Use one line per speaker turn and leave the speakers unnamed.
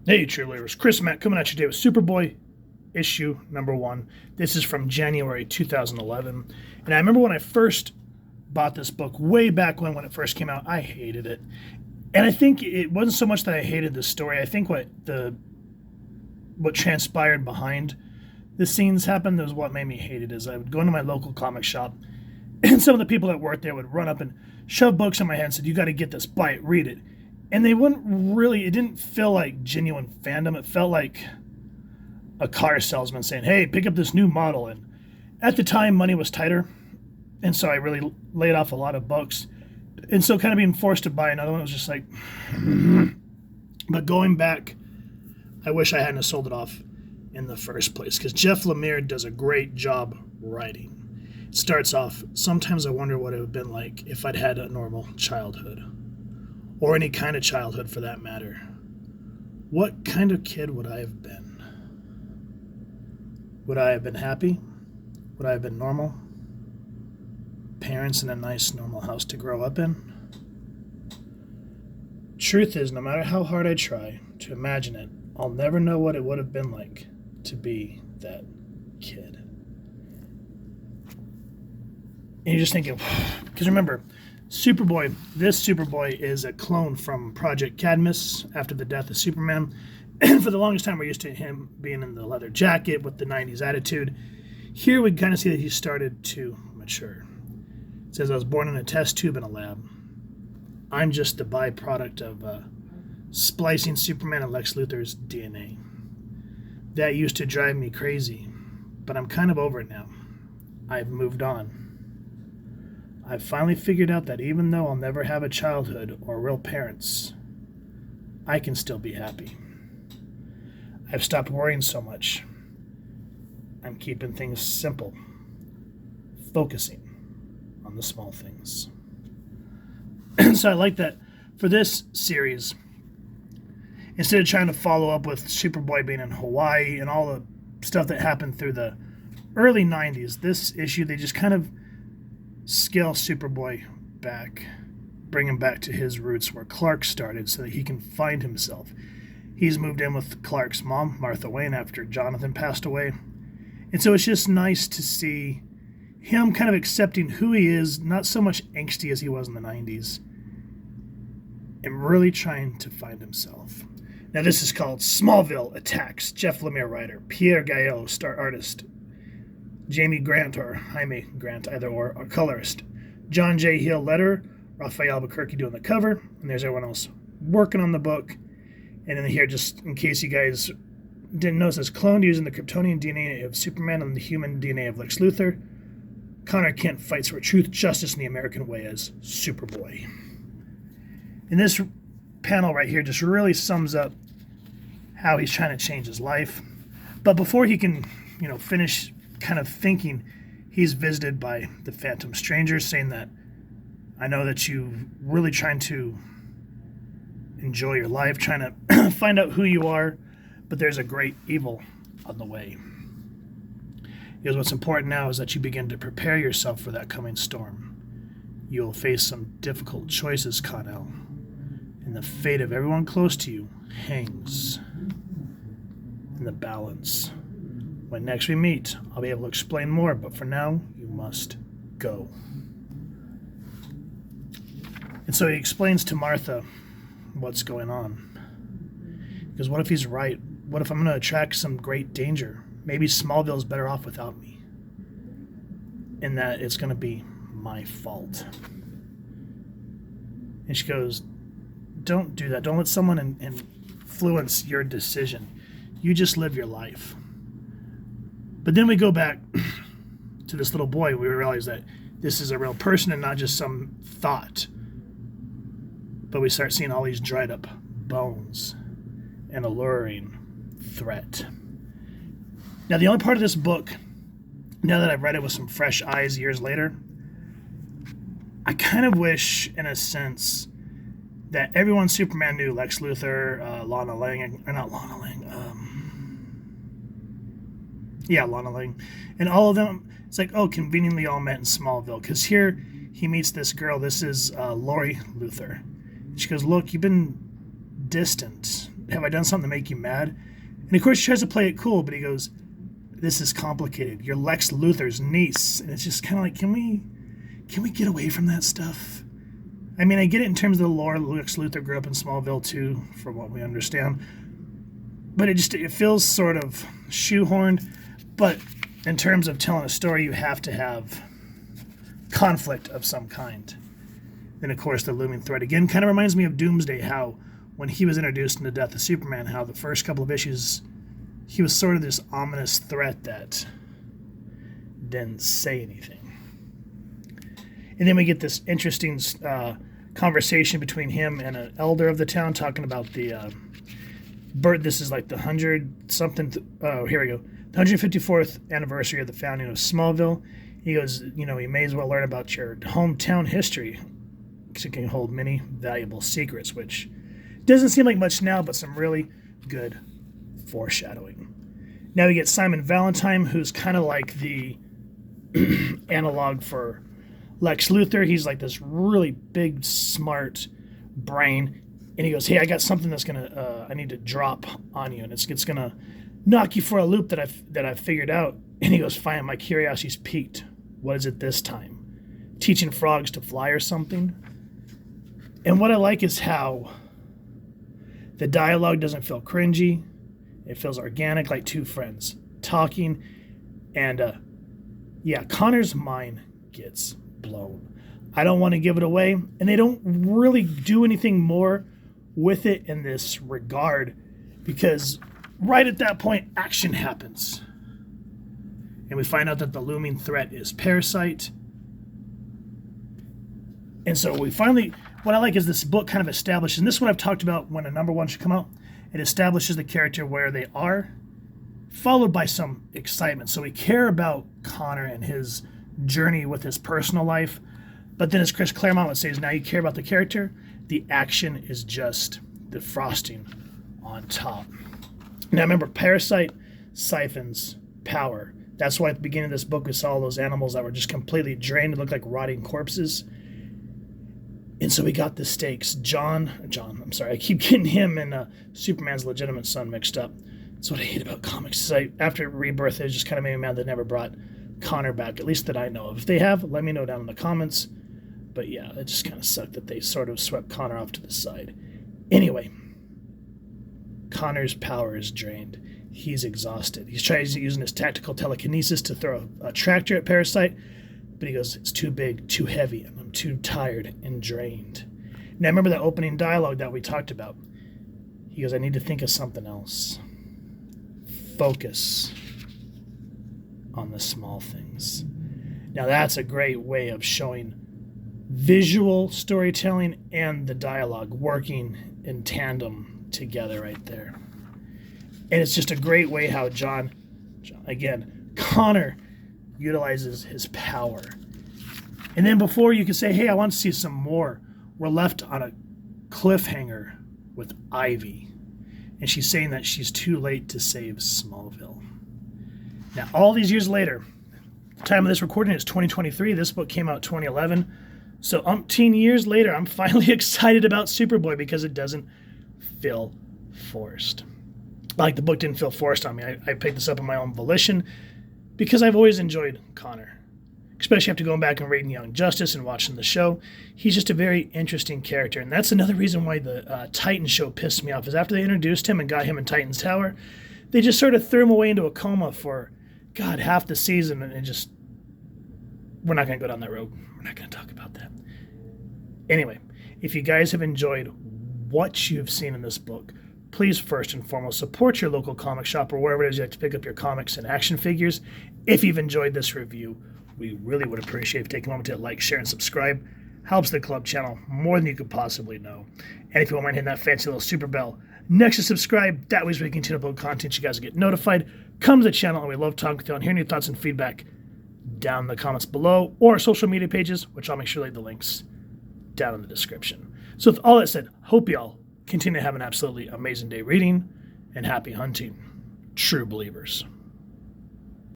Hey, cheerleaders. Chris Mack coming at you today with Superboy issue number 1. This is from January 2011. And I remember when I first bought this book, way back when it first came out, I hated it. And I think it wasn't so much that I hated the story. I think what transpired behind the scenes happened was what made me hate it. Is I would go into my local comic shop, and some of the people that worked there would run up and shove books in my hand and said, "You got to get this, buy it, read it." And they wouldn't really, it didn't feel like genuine fandom. It felt like a car salesman saying, "Hey, pick up this new model." And at the time, money was tighter. And so I really laid off a lot of books. And so kind of being forced to buy another one was just like, but going back, I wish I hadn't have sold it off in the first place, because Jeff Lemire does a great job writing. It starts off, sometimes I wonder what it would have been like if I'd had a normal childhood, or any kind of childhood for that matter. What kind of kid would I have been? Would I have been happy? Would I have been normal? Parents in a nice, normal house to grow up in? Truth is, no matter how hard I try to imagine it, I'll never know what it would have been like to be that kid. And you're just thinking, because remember, Superboy, this Superboy is a clone from Project Cadmus after the death of Superman. And for the longest time, we're used to him being in the leather jacket with the 90s attitude. Here we kind of see that he started to mature. It says, "I was born in a test tube in a lab. I'm just the byproduct of splicing Superman and Lex Luthor's DNA. That used to drive me crazy, but I'm kind of over it now. I've moved on. I've finally figured out that even though I'll never have a childhood or real parents, I can still be happy. I've stopped worrying so much. I'm keeping things simple, focusing on the small things." So I like that for this series, instead of trying to follow up with Superboy being in Hawaii and all the stuff that happened through the early 90s, this issue, they just kind of scale Superboy back, bring him back to his roots where Clark started so that he can find himself. He's moved in with Clark's mom, Martha Wayne, after Jonathan passed away. And so it's just nice to see him kind of accepting who he is, not so much angsty as he was in the 90s, and really trying to find himself. Now this is called Smallville Attacks. Jeff Lemire writer, Pierre Gayot, star artist, Jamie Grant or Jaime Grant, either or colorist, John J. Hill letter, Raphael Albuquerque doing the cover, and there's everyone else working on the book. And in here, just in case you guys didn't know, it says cloned using the Kryptonian DNA of Superman and the human DNA of Lex Luthor. Connor Kent fights for truth, justice, and the American way as Superboy. And this panel right here just really sums up how he's trying to change his life. But before he can, finish kind of thinking, he's visited by the Phantom Stranger saying that, "I know that you're really trying to enjoy your life, trying to find out who you are, but there's a great evil on the way. Because what's important now is that you begin to prepare yourself for that coming storm. You'll face some difficult choices, Connell, and the fate of everyone close to you hangs in the balance. When next we meet, I'll be able to explain more, but for now, you must go." And so he explains to Martha what's going on. Because what if he's right? What if I'm going to attract some great danger? Maybe Smallville's better off without me. And that it's going to be my fault. And she goes, "Don't do that. Don't let someone influence your decision. You just live your life." But then we go back to this little boy. We realize that this is a real person and not just some thought. But we start seeing all these dried up bones, an alluring threat. Now, the only part of this book, now that I've read it with some fresh eyes years later, I kind of wish, in a sense, that everyone Superman knew, Lex Luthor, Lana Lang, or not Lana Lang, Lana Lang, and all of them, it's like, oh, conveniently all met in Smallville, because here he meets this girl. This is Lori Luthor. She goes, "Look, you've been distant have I done something to make you mad? And of course he tries to play it cool, but he goes, this is complicated. You're Lex Luthor's niece. And it's just kind of like, can we get away from that stuff? I mean, I get it in terms of the lore. Lex Luthor grew up in Smallville too, from what we understand. But it feels sort of shoehorned. But in terms of telling a story, you have to have conflict of some kind. Then, of course, the looming threat again kind of reminds me of Doomsday, how when he was introduced in the Death of Superman, how the first couple of issues, he was sort of this ominous threat that didn't say anything. And then we get this interesting conversation between him and an elder of the town talking about the birth. This is like the 100-something, here we go. The 154th anniversary of the founding of Smallville. He goes, you may as well learn about your hometown history because it can hold many valuable secrets, which doesn't seem like much now, but some really good foreshadowing. Now we get Simon Valentine, who's kind of like the analog for Lex Luthor. He's like this really big, smart brain. And he goes, hey, I got something that's I need to drop on you. And it's going to knock you for a loop that I've figured out. And he goes, fine, my curiosity's piqued. What is it this time? Teaching frogs to fly or something? And what I like is how the dialogue doesn't feel cringy. It feels organic, like two friends talking. And Connor's mind gets blown. I don't want to give it away. And they don't really do anything more with it in this regard, because right at that point, action happens. And we find out that the looming threat is Parasite. And so what I like is this book kind of establishes, and this is what I've talked about when a number one should come out, it establishes the character where they are, followed by some excitement. So we care about Connor and his journey with his personal life, but then as Chris Claremont would say, now you care about the character, the action is just the frosting on top. Now remember, Parasite siphons power. That's why at the beginning of this book we saw all those animals that were just completely drained and looked like rotting corpses. And so we got the stakes. John, I keep getting him and Superman's legitimate son mixed up. That's what I hate about comics. After Rebirth, it just kind of made me mad they never brought Connor back, at least that I know of. If they have, let me know down in the comments. But yeah, it just kind of sucked that they sort of swept Connor off to the side. Anyway, Connor's power is drained. He's exhausted. He's trying using his tactical telekinesis to throw a tractor at Parasite, but he goes, it's too big, too heavy, and I'm too tired and drained. Now remember that opening dialogue that we talked about. He goes, I need to think of something else. Focus on the small things. Now that's a great way of showing visual storytelling and the dialogue working in tandem together right there. And it's just a great way how Connor utilizes his power. And then before you can say, hey, I want to see some more, we're left on a cliffhanger with Ivy. And she's saying that she's too late to save Smallville. Now, all these years later, the time of this recording is 2023. This book came out 2011. So umpteen years later, I'm finally excited about Superboy because it doesn't feel forced. Like the book didn't feel forced on me. I picked this up on my own volition because I've always enjoyed Connor, especially after going back and reading Young Justice and watching the show. He's just a very interesting character, and that's another reason why the Titan show pissed me off, is after they introduced him and got him in Titan's Tower, they just sort of threw him away into a coma for, half the season, and just, we're not going to go down that road. We're not going to talk about that. Anyway, if you guys have enjoyed what you've seen in this book, please first and foremost support your local comic shop or wherever it is you like to pick up your comics and action figures. If you've enjoyed this review, we really would appreciate if you take a moment to like, share, and subscribe. Helps the club channel more than you could possibly know. And if you don't mind hitting that fancy little super bell next to subscribe, that way as we continue to upload content, you guys will get notified. Come to the channel, and we love talking with you and hearing your thoughts and feedback down in the comments below, or our social media pages, which I'll make sure to leave the links down in the description. So with all that said, hope y'all continue to have an absolutely amazing day reading, and happy hunting, true believers.